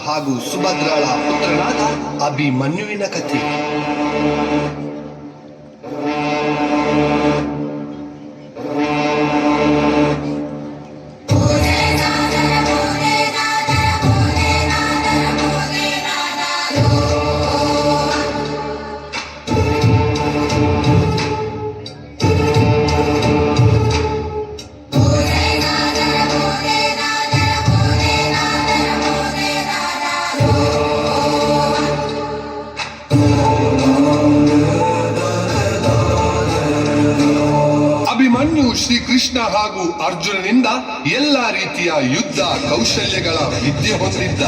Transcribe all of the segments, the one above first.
ಹಾಗೂ ಸುಭದ್ರಾಳ ಪುತ್ರನಾದ ಅಭಿಮನ್ಯುವಿನ ಕಥೆ. ಅಭಿಮನ್ಯು ಶ್ರೀಕೃಷ್ಣ ಹಾಗೂ ಅರ್ಜುನನಿಂದ ಎಲ್ಲ ರೀತಿಯ ಯುದ್ಧ ಕೌಶಲ್ಯಗಳ ವಿದ್ಯೆ ಹೊಂದಿದ್ದ.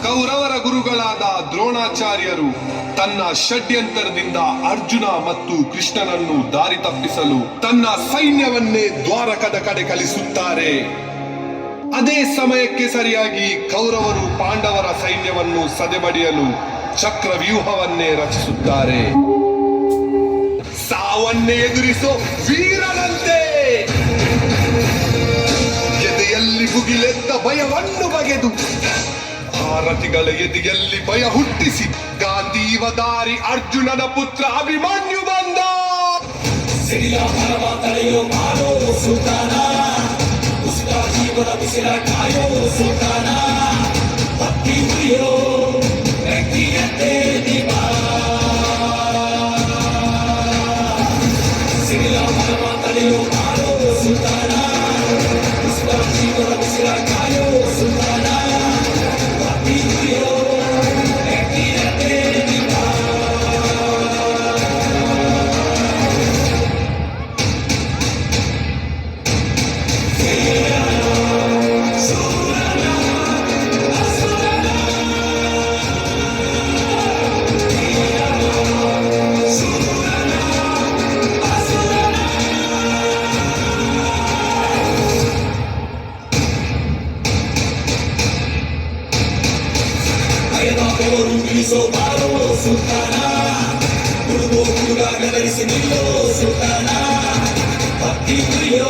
ಕೌರವರ ಗುರುಗಳಾದ ದ್ರೋಣಾಚಾರ್ಯರು ತನ್ನ ಷಡ್ಯಂತರದಿಂದ ಅರ್ಜುನ ಮತ್ತು ಕೃಷ್ಣನನ್ನು ದಾರಿ ತಪ್ಪಿಸಲು ತನ್ನ ಸೈನ್ಯವನ್ನೇ ದ್ವಾರಕದ ಕಡೆ ಕಳಿಸುತ್ತಾರೆ. ಅದೇ ಸಮಯಕ್ಕೆ ಸರಿಯಾಗಿ ಕೌರವರು ಪಾಂಡವರ ಸೈನ್ಯವನ್ನು ಸದೆಬಡಿಯಲು ಚಕ್ರವ್ಯೂಹವನ್ನೇ ರಚಿಸುತ್ತಾರೆ. ಸಾವನ್ನೇ ಎದುರಿಸೋ ವೀರನಂತೆ ಎದೆಯಲ್ಲಿ ಭುಗಿಲೆದ್ದ ಭಯವನ್ನು ಬಗೆದು ಭಾರತಿಗಳ ಎದೆಯಲ್ಲಿ ಭಯ ಹುಟ್ಟಿಸಿ ಗಾಂಧೀವದಾರಿ ಅರ್ಜುನನ ಪುತ್ರ ಅಭಿಮನ್ಯು ಬಂದ. ಜೀವನ ಬಿಸಿಲ ಕಾಯೋ ಸುಲ್ತಾನ ಭಕ್ತಿ ಉಳಿಯೋ ವ್ಯಕ್ತಿಯಂತೆ ದೀಪ ಸಿರಿಲ ಮರವ ತಡೆಯೋ ಕಾಯೋ ಸುಲ್ತಾನ ಜೀವನ ಬಿಸಿಲ ಕಾಯೋ ಸುಲ್ತಾನ ಭಕ್ತಿ ಉಳಿಯೋ ವ್ಯಕ್ತಿಯಂತೆ ದೀಪ. ಬಾರೋ ಸುಲ್ತಾನ ಹುಡುಗೋ ಹುಡುಗ ಗದರಿಸಿ ನಿಲ್ಲೋ ಸುಲ್ತಾನ ಭಕ್ತಿ ಪ್ರಿಯೋ